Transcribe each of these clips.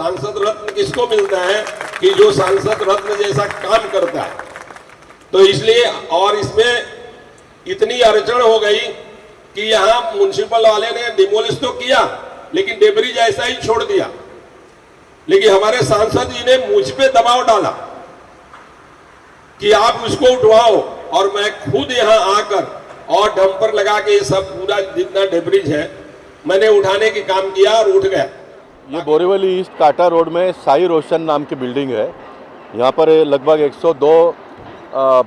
सांसद रत्न किसको मिलता है कि जो सांसद रत्न जैसा काम करता है। तो इसलिए और इसमें इतनी अड़चन हो गई कि यहाँ म्युनिसिपल वाले ने डिमोलिश तो किया लेकिन डेबरी जैसा ही छोड़ दिया। लेकिन हमारे सांसद जी ने मुझ पे दबाव डाला कि आप उसको उठवाओ, और मैं खुद यहाँ आकर और डंपर लगा के सब पूरा जितना डेब्रिज है मैंने उठाने की काम किया और उठ गया। ये बोरीवली ईस्ट काटा रोड में साई रोशन नाम की बिल्डिंग है। यहाँ पर लगभग 102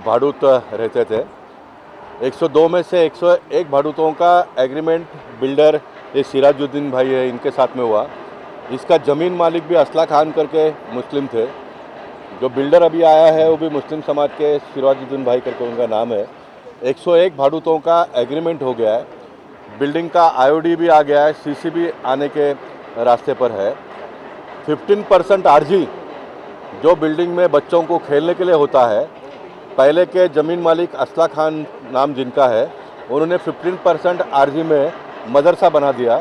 भाड़ूत रहते थे। 102 में से 101 भाड़ूतों का एग्रीमेंट बिल्डर ये सिराजुद्दीन भाई है, इनके साथ में हुआ। इसका ज़मीन मालिक भी असला खान करके मुस्लिम थे। जो बिल्डर अभी आया है वो भी मुस्लिम समाज के सिराजुद्दीन भाई करके उनका नाम है। 101 भाड़ूतों का एग्रीमेंट हो गया है। बिल्डिंग का आईओडी भी आ गया है, सीसी भी आने के रास्ते पर है। 15% आरजी जो बिल्डिंग में बच्चों को खेलने के लिए होता है, पहले के ज़मीन मालिक असला खान नाम जिनका है, उन्होंने 15% आरजी में मदरसा बना दिया।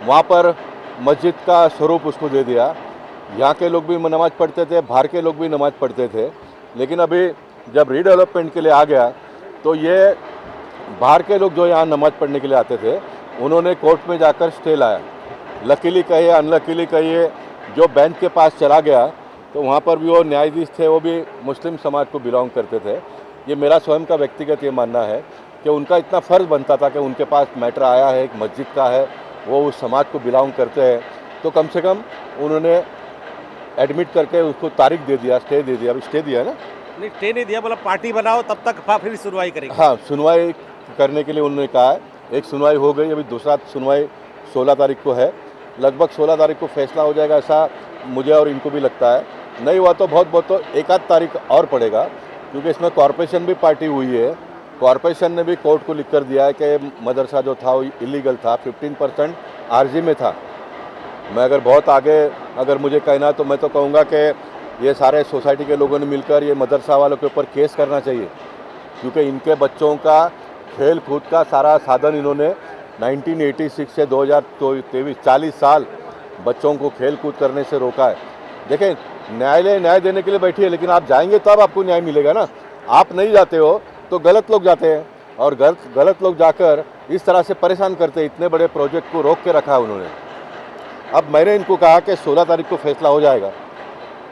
वहाँ पर मस्जिद का स्वरूप उसको दे दिया। यहाँ के लोग भी नमाज़ पढ़ते थे, बाहर के लोग भी नमाज़ पढ़ते थे। लेकिन अभी जब रीडेवलपमेंट के लिए आ गया तो ये बाहर के लोग जो यहाँ नमाज़ पढ़ने के लिए आते थे उन्होंने कोर्ट में जाकर स्टे लाया। लकीली कहिए अनलकीली कहिए, जो बेंच के पास चला गया तो वहाँ पर भी वो न्यायाधीश थे, वो भी मुस्लिम समाज को बिलोंग करते थे। ये मेरा स्वयं का व्यक्तिगत ये मानना है कि उनका इतना फ़र्ज़ बनता था कि उनके पास मैटर आया है, एक मस्जिद का है, वो उस समाज को बिलोंग करते हैं, तो कम से कम उन्होंने एडमिट करके उसको तारीख दे दिया, स्टे दे दिया। अभी स्टे दिया ना? नहीं, स्टे नहीं दिया, बोला पार्टी बनाओ तब तक फिर सुनवाई करेंगे। हाँ, सुनवाई करने के लिए उन्होंने कहा है। एक सुनवाई हो गई, अभी दूसरा सुनवाई 16 तारीख को है। लगभग 16 तारीख को फैसला हो जाएगा, ऐसा मुझे और इनको भी लगता है। नहीं हुआ तो बहुत तो 1 आध तारीख और पड़ेगा, क्योंकि इसमें कॉरपोरेशन भी पार्टी हुई है। कॉरपोरेशन ने भी कोर्ट को लिख कर दिया है कि मदरसा जो था वो इलीगल था, 15% आरजी में था। मैं अगर बहुत आगे अगर मुझे कहना तो मैं तो कहूँगा कि ये सारे सोसाइटी के लोगों ने मिलकर ये मदरसा वालों के ऊपर केस करना चाहिए, क्योंकि इनके बच्चों का खेल कूद का सारा साधन इन्होंने 1986 से 2023 40 साल बच्चों को खेल कूद करने से रोका है। देखें, न्यायालय न्याय देने के लिए बैठी है, लेकिन आप जाएंगे तब आपको न्याय मिलेगा ना। आप नहीं जाते हो तो गलत लोग जाते हैं, और गलत लोग जाकर इस तरह से परेशान करते हैं। इतने बड़े प्रोजेक्ट को रोक के रखा है उन्होंने। अब मैंने इनको कहा कि 16 तारीख को फैसला हो जाएगा।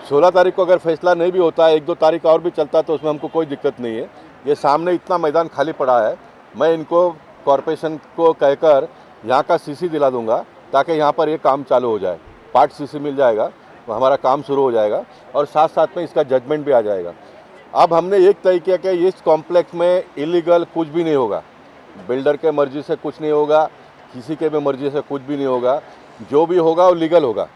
16 तारीख को अगर फैसला नहीं भी होता है, 1-2 तारीख और भी चलता तो उसमें हमको कोई दिक्कत नहीं है। ये सामने इतना मैदान खाली पड़ा है, मैं इनको कॉरपोरेशन को कहकर यहाँ का सीसी दिला दूंगा ताकि यहाँ पर ये काम चालू हो जाए। पार्ट सीसी मिल जाएगा तो हमारा काम शुरू हो जाएगा, और साथ साथ में इसका जजमेंट भी आ जाएगा। अब हमने एक तय किया कि इस कॉम्प्लेक्स में इलीगल कुछ भी नहीं होगा। बिल्डर के मर्जी से कुछ नहीं होगा, किसी के भी मर्जी से कुछ भी नहीं होगा। जो भी होगा वो लीगल होगा,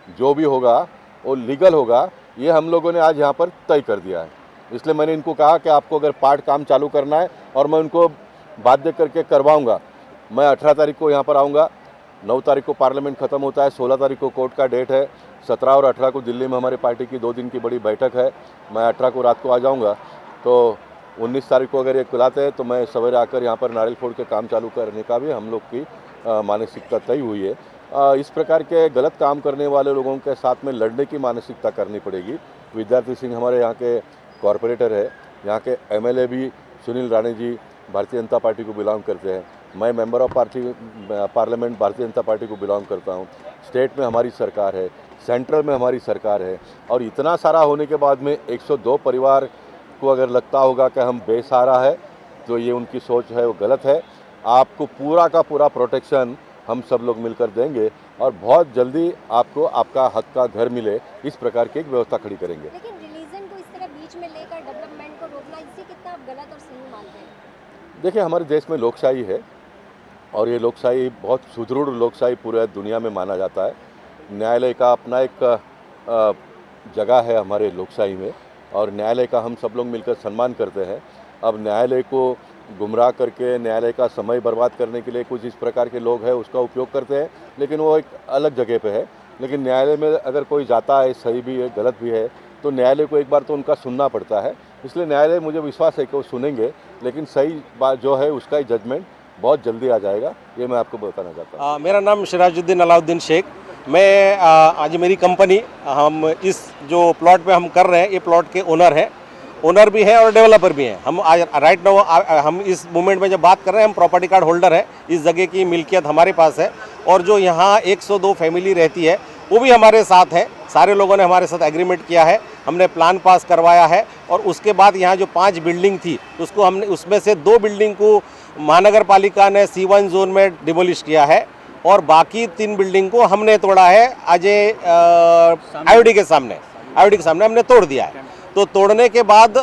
जो भी होगा वो लीगल होगा। ये हम लोगों ने आज यहाँ पर तय कर दिया है। इसलिए मैंने इनको कहा कि आपको अगर पार्ट काम चालू करना है, और मैं उनको बाध्य करके करवाऊँगा। मैं 18 तारीख को यहाँ पर आऊँगा, 9 तारीख को पार्लियामेंट ख़त्म होता है, 16 तारीख को कोर्ट का डेट है, 17 और 18 को दिल्ली में हमारी पार्टी की 2 दिन की बड़ी बैठक है। मैं 18 को रात को आ जाऊँगा, तो 19 तारीख को अगर ये बुलाते हैं तो मैं सवेरे आकर यहाँ पर नारियल फोड़ के काम चालू करने का भी हम लोग की मानसिकता तय हुई है। इस प्रकार के गलत काम करने वाले लोगों के साथ में लड़ने की मानसिकता करनी पड़ेगी। विद्यार्थी सिंह हमारे यहाँ के कॉरपोरेटर है, यहाँ के एमएलए भी सुनील राणे जी भारतीय जनता पार्टी को बिलोंग करते हैं। मैं member of parliament Bharatiya Janata party को बिलोंग करता हूँ। स्टेट में हमारी सरकार है, सेंट्रल में हमारी सरकार है, और इतना सारा होने के बाद में 102 परिवार को अगर लगता होगा कि हम बेसहारा है तो ये उनकी सोच है, वो गलत है। आपको पूरा का पूरा प्रोटेक्शन हम सब लोग मिलकर देंगे, और बहुत जल्दी आपको आपका हक का घर मिले, इस प्रकार की एक व्यवस्था खड़ी करेंगे। लेकिन रिलीजन को इस तरह बीच में लेकर डेवलपमेंट को रोकना, इसे कितना आप गलत और सही मानते हैं? देखिए, हमारे देश में लोकशाही है, और ये लोकशाही बहुत सुदृढ़ लोकशाही पूरे दुनिया में माना जाता है। न्यायालय का अपना एक जगह है हमारे लोकशाही में, और न्यायालय का हम सब लोग मिलकर सम्मान करते हैं। अब न्यायालय को गुमराह करके न्यायालय का समय बर्बाद करने के लिए कुछ इस प्रकार के लोग हैं, उसका उपयोग करते हैं, लेकिन वो एक अलग जगह पे है। लेकिन न्यायालय में अगर कोई जाता है, सही भी है गलत भी है, तो न्यायालय को एक बार तो उनका सुनना पड़ता है। इसलिए न्यायालय, मुझे विश्वास है कि वो सुनेंगे, लेकिन सही बात जो है उसका जजमेंट बहुत जल्दी आ जाएगा, ये मैं आपको बताना चाहता हूँ। मेरा नाम सिराजुद्दीन अलाउद्दीन शेख। मैं आज मेरी कंपनी, हम इस जो प्लॉट पे हम कर रहे हैं, ये प्लॉट के ओनर भी है और डेवलपर भी हैं। हम आज राइट नाउ हम इस मूवमेंट में जब बात कर रहे हैं, हम प्रॉपर्टी कार्ड होल्डर है, इस जगह की मिल्कियत हमारे पास है। और जो यहाँ 102 फैमिली रहती है वो भी हमारे साथ है। सारे लोगों ने हमारे साथ एग्रीमेंट किया है, हमने प्लान पास करवाया है। और उसके बाद यहाँ जो 5 बिल्डिंग थी उसको हमने, उसमें से 2 बिल्डिंग को महानगर पालिका ने C1 जोन में डिमोलिश किया है और बाकी 3 बिल्डिंग को हमने तोड़ा है। आज IOD के सामने हमने तोड़ दिया है। तो तोड़ने के बाद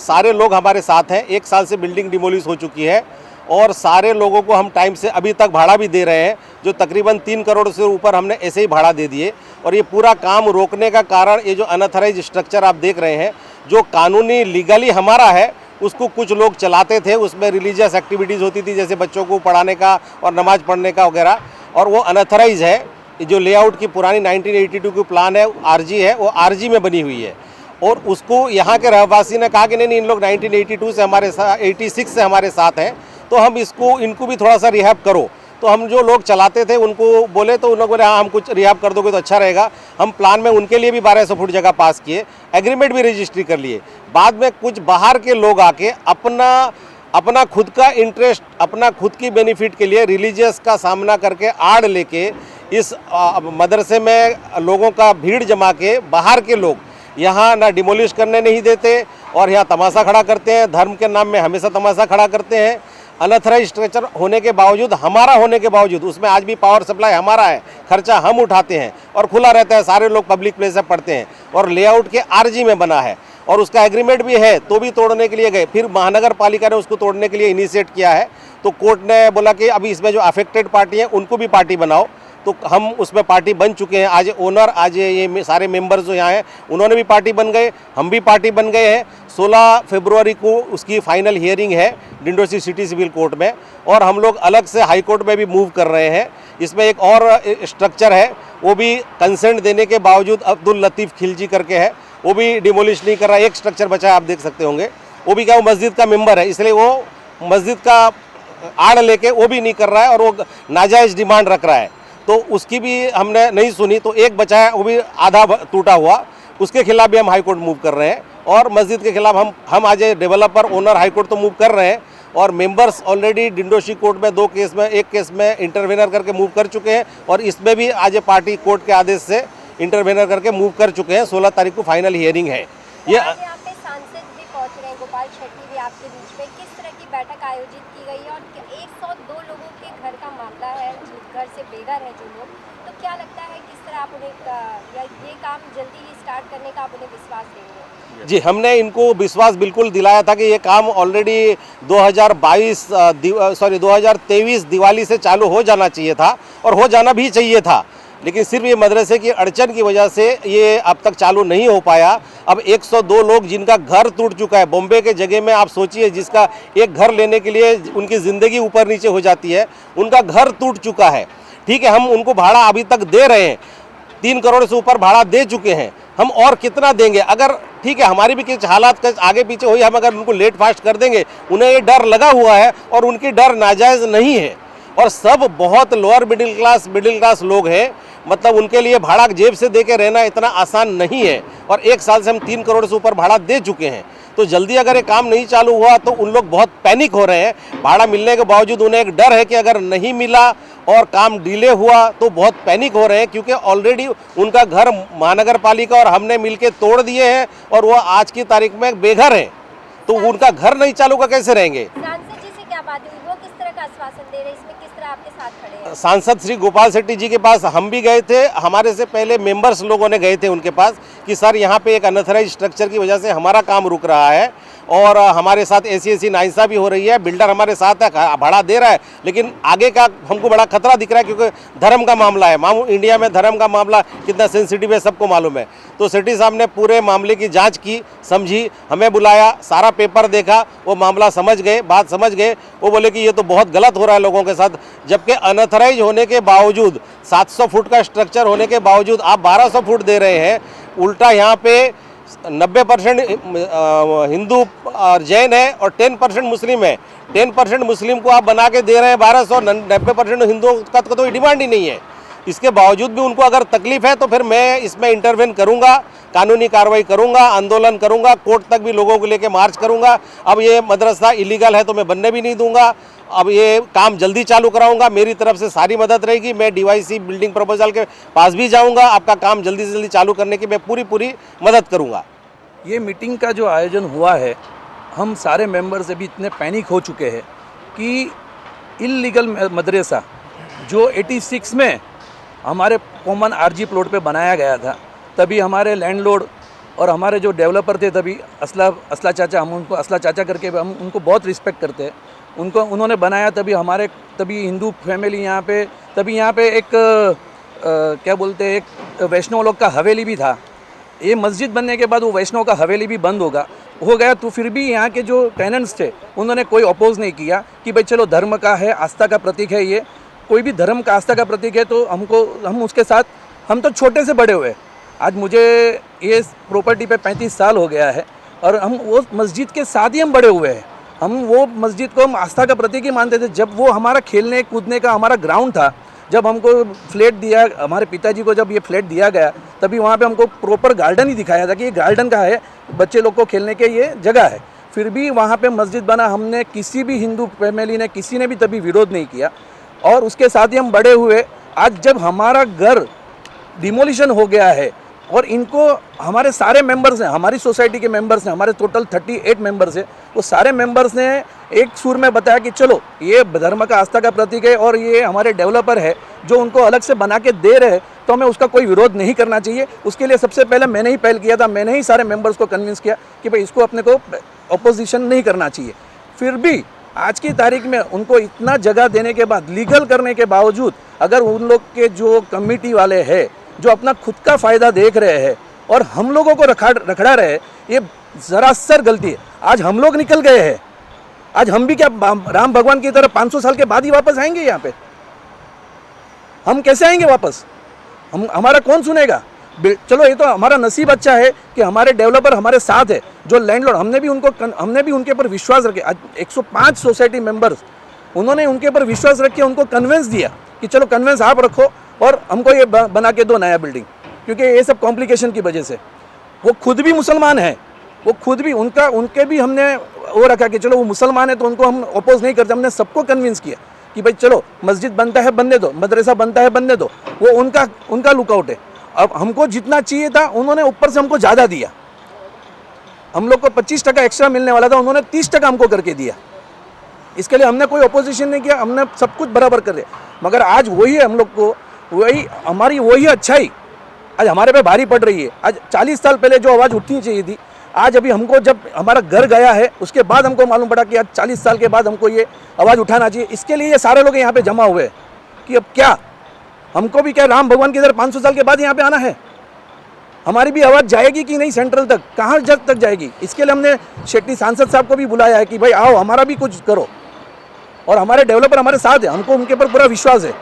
सारे लोग हमारे साथ हैं। 1 साल से बिल्डिंग डिमोलिश हो चुकी है और सारे लोगों को हम टाइम से अभी तक भाड़ा भी दे रहे हैं, जो तकरीबन 3 करोड़ से ऊपर हमने ऐसे ही भाड़ा दे दिए। और ये पूरा काम रोकने का कारण ये जो अनऑथराइज स्ट्रक्चर आप देख रहे हैं, जो कानूनी लीगली हमारा है, उसको कुछ लोग चलाते थे। उसमें रिलीजियस एक्टिविटीज़ होती थी, जैसे बच्चों को पढ़ाने का और नमाज पढ़ने का वगैरह, और वो अनऑथराइज है। जो लेआउट की पुरानी 1982 की प्लान है, RG है, वो RG में बनी हुई है। और उसको यहाँ के रहवासी ने कहा कि नहीं, इन लोग 1982 से हमारे साथ, 86 से हमारे साथ हैं, तो हम इनको भी थोड़ा सा रिहैब करो। तो हम जो लोग चलाते थे उनको बोले, तो उन लोगों ने हाँ, हम कुछ रिहैब कर दोगे तो अच्छा रहेगा। हम प्लान में उनके लिए भी 1200 फुट जगह पास किए, एग्रीमेंट भी रजिस्ट्री कर लिए। बाद में कुछ बाहर के लोग आके अपना खुद का इंटरेस्ट, अपना खुद की बेनिफिट के लिए रिलीजियस का सामना करके आड़ लेके इस मदरसे में लोगों का भीड़ जमा के, बाहर के लोग यहाँ ना डिमोलिश करने नहीं देते और यहाँ तमाशा खड़ा करते हैं। धर्म के नाम में हमेशा तमाशा खड़ा करते हैं। अनऑथराइज स्ट्रक्चर होने के बावजूद, हमारा होने के बावजूद, उसमें आज भी पावर सप्लाई हमारा है, खर्चा हम उठाते हैं और खुला रहता है, सारे लोग पब्लिक प्लेस से पढ़ते हैं। और लेआउट के RG में बना है और उसका एग्रीमेंट भी है, तो भी तोड़ने के लिए गए। फिर महानगर पालिका ने उसको तोड़ने के लिए इनिशिएट किया है, तो कोर्ट ने बोला कि अभी इसमें जो अफेक्टेड पार्टी है उनको भी पार्टी बनाओ। तो हम उसमें पार्टी बन चुके हैं। आज ओनर, आज ये सारे मेंबर्स जो यहाँ हैं, उन्होंने भी पार्टी बन गए, हम भी पार्टी बन गए हैं। 16 फरवरी को उसकी फाइनल हियरिंग है डिंडोशी सिटी सिविल कोर्ट में, और हम लोग अलग से हाई कोर्ट में भी मूव कर रहे हैं। इसमें एक और स्ट्रक्चर है, वो भी कंसेंट देने के बावजूद, अब्दुल लतीफ़ खिलजी करके है, वो भी डिमोलिश नहीं कर रहा है। एक स्ट्रक्चर बचा है, आप देख सकते होंगे, वो भी क्या, वो मस्जिद का मेंबर है, इसलिए वो मस्जिद का आड़ लेके वो भी नहीं कर रहा है और वो नाजायज़ डिमांड रख रहा है। तो उसकी भी हमने नहीं सुनी, तो एक बचा है, वो भी आधा टूटा हुआ, उसके खिलाफ भी हम हाई कोर्ट मूव कर रहे हैं। और मस्जिद के खिलाफ हम आज डेवलपर ओनर हाई कोर्ट तो मूव कर रहे हैं, और मेंबर्स ऑलरेडी डिंडोशी कोर्ट में 2 केस में, एक केस में इंटरवेनर करके मूव कर चुके हैं, और इसमें भी आज पार्टी कोर्ट के आदेश से इंटरवेनर करके मूव कर चुके हैं। 16 तारीख को फाइनल हियरिंग है। ये यहाँ पे सांसद भी पहुँच रहे हैं, गोपाल शेट्टी भी आपके बीच में, किस तरह की बैठक आयोजित की गई है? और 102 लोगों के घर का मामला है, घर से बेघर है जो लोग, तो क्या लगता है किस तरह आप उन्हें, या ये काम जल्दी ही स्टार्ट करने का आप उन्हें विश्वास देंगे? जी, हमने इनको विश्वास बिल्कुल दिलाया था कि ये काम ऑलरेडी 2023 दिवाली से चालू हो जाना चाहिए था, और हो जाना भी चाहिए था। लेकिन सिर्फ ये मदरसे की अड़चन की वजह से ये अब तक चालू नहीं हो पाया। अब 102 लोग जिनका घर टूट चुका है, बॉम्बे के जगह में आप सोचिए, जिसका एक घर लेने के लिए उनकी ज़िंदगी ऊपर नीचे हो जाती है, उनका घर टूट चुका है। ठीक है, हम उनको भाड़ा अभी तक दे रहे हैं, 3 करोड़ से ऊपर भाड़ा दे चुके हैं, हम और कितना देंगे? अगर ठीक है, हमारी भी कुछ हालात आगे पीछे हुई, हम अगर उनको लेट फास्ट कर देंगे, उन्हें ये डर लगा हुआ है, और उनकी डर नाजायज़ नहीं है। और सब बहुत लोअर मिडिल क्लास लोग हैं, मतलब उनके लिए भाड़ा जेब से दे के रहना इतना आसान नहीं है। और 1 साल से हम 3 करोड़ से ऊपर भाड़ा दे चुके हैं, तो जल्दी अगर ये काम नहीं चालू हुआ तो उन लोग बहुत पैनिक हो रहे हैं। भाड़ा मिलने के बावजूद उन्हें एक डर है कि अगर नहीं मिला और काम डिले हुआ तो बहुत पैनिक हो रहे हैं, क्योंकि ऑलरेडी उनका घर महानगर पालिका और हमने मिलके तोड़ दिए हैं, और वो आज की तारीख में बेघर हैं, तो उनका घर नहीं चालू का कैसे रहेंगे? सांसद जी से क्या बात हुई, वो किस तरह का आश्वासन दे रहे हैं, इसमें किस तरह आपके साथ खड़े हैं? सांसद श्री गोपाल शेट्टी जी के पास हम भी गए थे, हमारे से पहले मेंबर्स लोगों ने गए थे उनके पास कि सर यहाँ पे एक अनऑथराइज स्ट्रक्चर की वजह से हमारा काम रुक रहा है, और हमारे साथ ऐसी नाइंसाफ़ी भी हो रही है। बिल्डर हमारे साथ है, भाड़ा दे रहा है, लेकिन आगे का हमको बड़ा खतरा दिख रहा है, क्योंकि धर्म का मामला है। मामू इंडिया में धर्म का मामला कितना सेंसिटिव है सबको मालूम है। तो सेठी साहब ने पूरे मामले की जांच की, समझी, हमें बुलाया, सारा पेपर देखा, वो मामला समझ गए, बात समझ गए। वो बोले कि ये तो बहुत गलत हो रहा है लोगों के साथ, जबकि अनऑथराइज होने के बावजूद, 700 फुट का स्ट्रक्चर होने के बावजूद आप 1200 फुट दे रहे हैं। उल्टा यहाँ पे 90% हिंदू और जैन है और 10% मुस्लिम है। 10% मुस्लिम को आप बना के दे रहे हैं 1200, 90% हिंदुओं का तो कोई डिमांड ही नहीं है। इसके बावजूद भी उनको अगर तकलीफ है तो फिर मैं इसमें इंटरवेन करूंगा, कानूनी कार्रवाई करूंगा, आंदोलन करूंगा, कोर्ट तक भी लोगों को लेके मार्च करूंगा। अब ये मदरसा इलीगल है तो मैं बनने भी नहीं दूंगा। अब ये काम जल्दी चालू कराऊंगा, मेरी तरफ से सारी मदद रहेगी। मैं डीवाईसी बिल्डिंग प्रपोजल के पास भी जाऊंगा, आपका काम जल्दी से जल्दी चालू करने की मैं पूरी मदद करूंगा। ये मीटिंग का जो आयोजन हुआ है, हम सारे मेंबर्स अभी इतने पैनिक हो चुके हैं कि इल्लीगल मदरसा जो 86 में हमारे कॉमन आरजी प्लॉट पे बनाया गया था, तभी हमारे लैंडलॉर्ड और हमारे जो डेवलपर थे, तभी असला चाचा, हम उनको असला चाचा करके हम उनको बहुत रिस्पेक्ट करते हैं, उन्होंने बनाया। तभी हिंदू फैमिली यहाँ पे एक क्या बोलते हैं, एक वैष्णव लोग का हवेली भी था। ये मस्जिद बनने के बाद वो वैष्णव का हवेली भी बंद हो गया, तो फिर भी यहाँ के जो टेनेंट्स थे उन्होंने कोई अपोज नहीं किया कि भाई चलो धर्म का है, आस्था का प्रतीक है, ये कोई भी धर्म का आस्था का प्रतीक है तो हम उसके साथ, हम तो छोटे से बड़े हुए। आज मुझे ये प्रॉपर्टी पे 35 साल हो गया है और हम वो मस्जिद के साथ ही हम बड़े हुए हैं। हम वो मस्जिद को हम आस्था का प्रतीक ही मानते थे। जब वो हमारा खेलने कूदने का हमारा ग्राउंड था, जब हमको फ्लैट दिया, हमारे पिताजी को जब ये फ्लैट दिया गया, तभी वहाँ पे हमको प्रॉपर गार्डन ही दिखाया था कि ये गार्डन का है, बच्चे लोग को खेलने के ये जगह है। फिर भी वहाँ पे मस्जिद बना, हमने किसी भी हिंदू फैमिली ने, किसी ने भी तभी विरोध नहीं किया और उसके साथ ही हम बड़े हुए। आज जब हमारा घर डिमोलिशन हो गया है और इनको हमारे सारे मेंबर्स हैं, हमारी सोसाइटी के मेंबर्स हैं, हमारे टोटल 38 मेंबर्स हैं, वो सारे मेंबर्स ने एक सुर में बताया कि चलो ये धर्म का आस्था का प्रतीक है और ये हमारे डेवलपर है जो उनको अलग से बना के दे रहे हैं, तो हमें उसका कोई विरोध नहीं करना चाहिए। उसके लिए सबसे पहले मैंने ही पहल किया था, मैंने ही सारे मेंबर्स को कन्विंस किया कि भाई इसको अपने को अपोजिशन नहीं करना चाहिए। फिर भी आज की तारीख में उनको इतना जगह देने के बाद, लीगल करने के बावजूद, अगर उन लोग के जो कमेटी वाले हैं जो अपना खुद का फ़ायदा देख रहे हैं और हम लोगों को रखड़ा रहे हैं, ये ज़रासर गलती है। आज हम लोग निकल गए हैं, आज हम भी क्या राम भगवान की तरह 500 साल के बाद ही वापस आएंगे यहाँ पे? हम कैसे आएंगे वापस? हमारा कौन सुनेगा? चलो ये तो हमारा नसीब अच्छा है कि हमारे डेवलपर हमारे साथ है, जो लैंडलॉर्ड, हमने भी उनके ऊपर विश्वास रखे। आज 105 सोसाइटी मेंबर्स, उन्होंने उनके ऊपर विश्वास रख के उनको कन्विंस दिया कि चलो कन्विंस आप रखो और हमको ये बना के दो नया बिल्डिंग, क्योंकि ये सब कॉम्प्लिकेशन की वजह से। वो खुद भी मुसलमान है, वो खुद भी उनके भी हमने वो रखा कि चलो वो मुसलमान है तो उनको हम अपोज नहीं करते। हमने सबको कन्विंस किया कि भाई चलो मस्जिद बनता है बनने दो, मदरसा बनता है बनने दो, वो उनका लुकआउट है। अब हमको जितना चाहिए था उन्होंने ऊपर से हमको ज़्यादा दिया। हम लोग को 25% एक्स्ट्रा मिलने वाला था, उन्होंने 30% हमको करके दिया। इसके लिए हमने कोई अपोजिशन नहीं किया, हमने सब कुछ बराबर कर दिया। मगर आज वही है, हम लोग को वही अच्छाई आज हमारे पे भारी पड़ रही है। आज 40 साल पहले जो आवाज़ उठनी चाहिए थी, आज अभी हमको जब हमारा घर गया है उसके बाद हमको मालूम पड़ा कि आज 40 साल के बाद हमको ये आवाज़ उठाना चाहिए। इसके लिए ये सारे लोग यहाँ पे जमा हुए हैं कि अब क्या हमको भी क्या राम भगवान की तरह 500 साल के बाद यहाँ पे आना है? हमारी भी आवाज़ जाएगी कि नहीं सेंट्रल तक, कहाँ तक जाएगी? इसके लिए हमने शेट्टी सांसद साहब को भी बुलाया है कि भाई आओ हमारा भी कुछ करो, और हमारे डेवलपर हमारे साथ है, हमको उनके ऊपर पूरा विश्वास है।